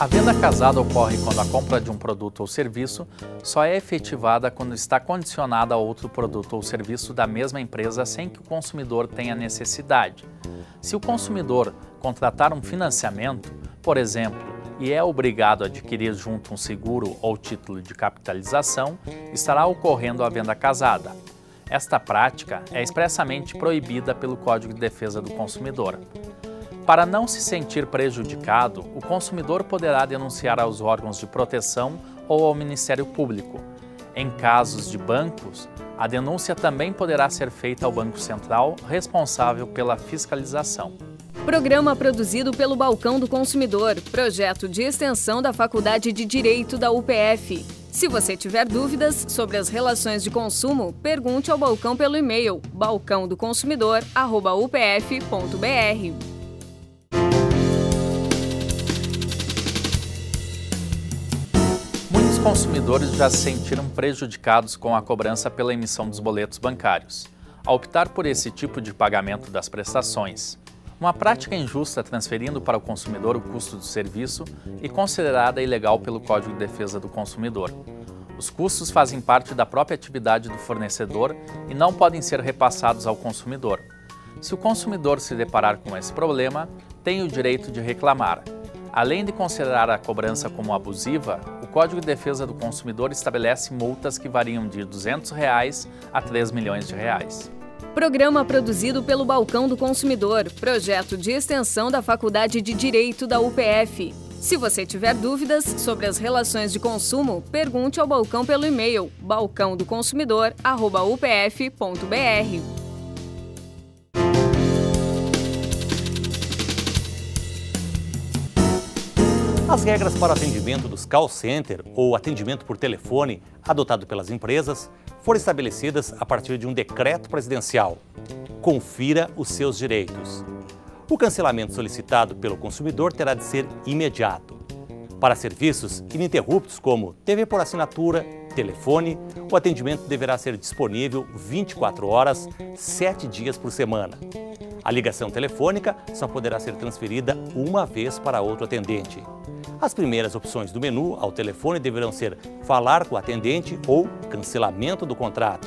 A venda casada ocorre quando a compra de um produto ou serviço só é efetivada quando está condicionada a outro produto ou serviço da mesma empresa sem que o consumidor tenha necessidade. Se o consumidor contratar um financiamento, por exemplo, e é obrigado a adquirir junto um seguro ou título de capitalização, estará ocorrendo a venda casada. Esta prática é expressamente proibida pelo Código de Defesa do Consumidor. Para não se sentir prejudicado, o consumidor poderá denunciar aos órgãos de proteção ou ao Ministério Público. Em casos de bancos, a denúncia também poderá ser feita ao Banco Central, responsável pela fiscalização. Programa produzido pelo Balcão do Consumidor, projeto de extensão da Faculdade de Direito da UPF. Se você tiver dúvidas sobre as relações de consumo, pergunte ao Balcão pelo e-mail balcãodoconsumidor@upf.br. Muitos consumidores já se sentiram prejudicados com a cobrança pela emissão dos boletos bancários, ao optar por esse tipo de pagamento das prestações. Uma prática injusta transferindo para o consumidor o custo do serviço e considerada ilegal pelo Código de Defesa do Consumidor. Os custos fazem parte da própria atividade do fornecedor e não podem ser repassados ao consumidor. Se o consumidor se deparar com esse problema, tem o direito de reclamar. Além de considerar a cobrança como abusiva, o Código de Defesa do Consumidor estabelece multas que variam de R$ 200 a R$ 3 milhões. Programa produzido pelo Balcão do Consumidor, projeto de extensão da Faculdade de Direito da UPF. Se você tiver dúvidas sobre as relações de consumo, pergunte ao Balcão pelo e-mail balcãodoconsumidor@upf.br. As regras para o atendimento dos call center ou atendimento por telefone adotado pelas empresas foram estabelecidas a partir de um decreto presidencial. Confira os seus direitos. O cancelamento solicitado pelo consumidor terá de ser imediato. Para serviços ininterruptos como TV por assinatura, telefone, o atendimento deverá ser disponível 24 horas, 7 dias por semana. A ligação telefônica só poderá ser transferida uma vez para outro atendente. As primeiras opções do menu ao telefone deverão ser falar com o atendente ou cancelamento do contrato.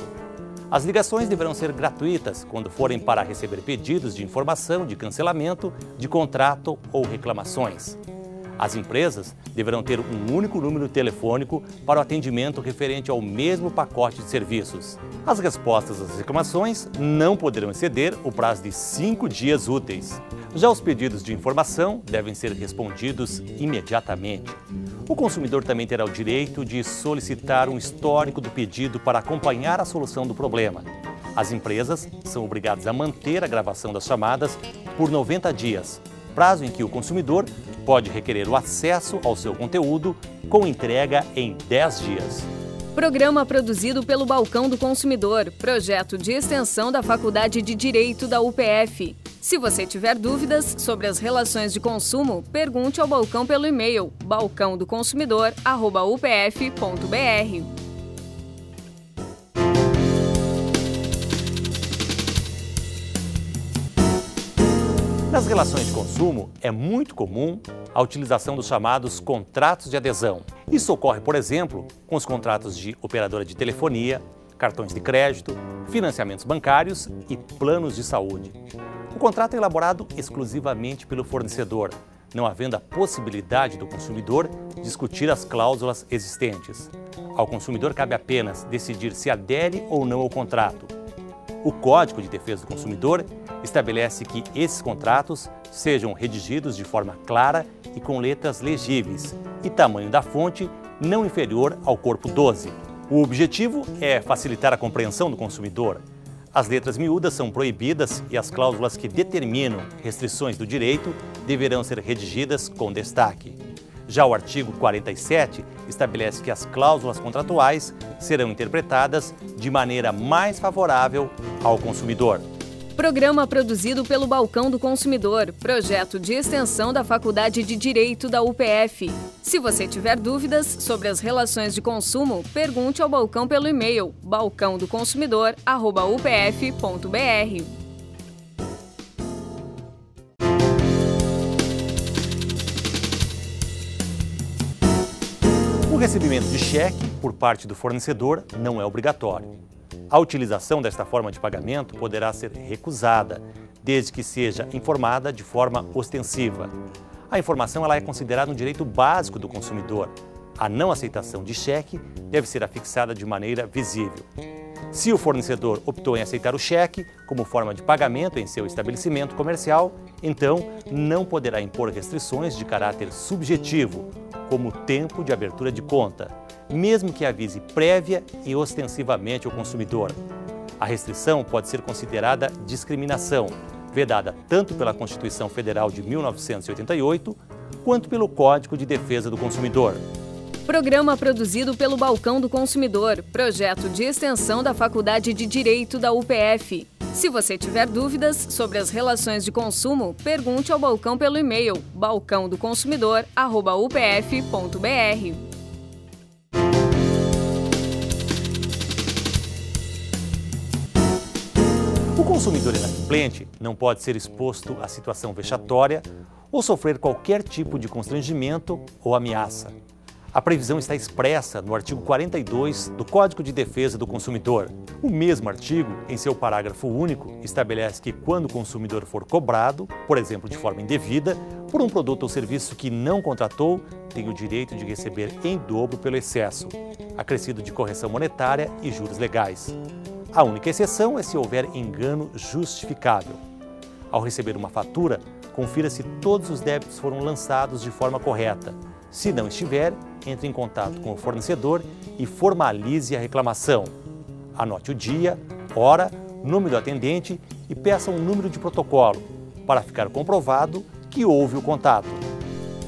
As ligações deverão ser gratuitas quando forem para receber pedidos de informação de cancelamento de contrato ou reclamações. As empresas deverão ter um único número telefônico para o atendimento referente ao mesmo pacote de serviços. As respostas às reclamações não poderão exceder o prazo de 5 dias úteis. Já os pedidos de informação devem ser respondidos imediatamente. O consumidor também terá o direito de solicitar um histórico do pedido para acompanhar a solução do problema. As empresas são obrigadas a manter a gravação das chamadas por 90 dias, prazo em que o consumidor pode requerer o acesso ao seu conteúdo com entrega em 10 dias. Programa produzido pelo Balcão do Consumidor, projeto de extensão da Faculdade de Direito da UPF. Se você tiver dúvidas sobre as relações de consumo, pergunte ao Balcão pelo e-mail balcãodoconsumidor@upf.br. Nas relações de consumo, é muito comum a utilização dos chamados contratos de adesão. Isso ocorre, por exemplo, com os contratos de operadora de telefonia, cartões de crédito, financiamentos bancários e planos de saúde. O contrato é elaborado exclusivamente pelo fornecedor, não havendo a possibilidade do consumidor discutir as cláusulas existentes. Ao consumidor cabe apenas decidir se adere ou não ao contrato. O Código de Defesa do Consumidor estabelece que esses contratos sejam redigidos de forma clara e com letras legíveis e tamanho da fonte não inferior ao corpo 12. O objetivo é facilitar a compreensão do consumidor. As letras miúdas são proibidas e as cláusulas que determinam restrições do direito deverão ser redigidas com destaque. Já o artigo 47 estabelece que as cláusulas contratuais serão interpretadas de maneira mais favorável ao consumidor. Programa produzido pelo Balcão do Consumidor, projeto de extensão da Faculdade de Direito da UPF. Se você tiver dúvidas sobre as relações de consumo, pergunte ao Balcão pelo e-mail balcãodoconsumidor@upf.br. O recebimento de cheque por parte do fornecedor não é obrigatório. A utilização desta forma de pagamento poderá ser recusada, desde que seja informada de forma ostensiva. A informação ela é considerada um direito básico do consumidor. A não aceitação de cheque deve ser afixada de maneira visível. Se o fornecedor optou em aceitar o cheque como forma de pagamento em seu estabelecimento comercial, então não poderá impor restrições de caráter subjetivo, como o tempo de abertura de conta, mesmo que avise prévia e ostensivamente o consumidor. A restrição pode ser considerada discriminação, vedada tanto pela Constituição Federal de 1988, quanto pelo Código de Defesa do Consumidor. Programa produzido pelo Balcão do Consumidor, projeto de extensão da Faculdade de Direito da UPF. Se você tiver dúvidas sobre as relações de consumo, pergunte ao Balcão pelo e-mail balcãodoconsumidor@upf.br. O consumidor inadimplente não pode ser exposto a situação vexatória ou sofrer qualquer tipo de constrangimento ou ameaça. A previsão está expressa no artigo 42 do Código de Defesa do Consumidor. O mesmo artigo, em seu parágrafo único, estabelece que quando o consumidor for cobrado, por exemplo, de forma indevida, por um produto ou serviço que não contratou, tem o direito de receber em dobro pelo excesso, acrescido de correção monetária e juros legais. A única exceção é se houver engano justificável. Ao receber uma fatura, confira se todos os débitos foram lançados de forma correta. Se não estiver, entre em contato com o fornecedor e formalize a reclamação. Anote o dia, hora, nome do atendente e peça um número de protocolo, para ficar comprovado que houve o contato.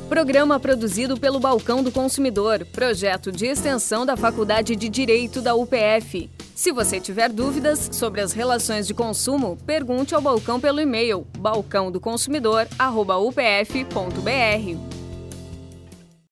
Programa produzido pelo Balcão do Consumidor, projeto de extensão da Faculdade de Direito da UPF. Se você tiver dúvidas sobre as relações de consumo, pergunte ao Balcão pelo e-mail balcãodoconsumidor@upf.br.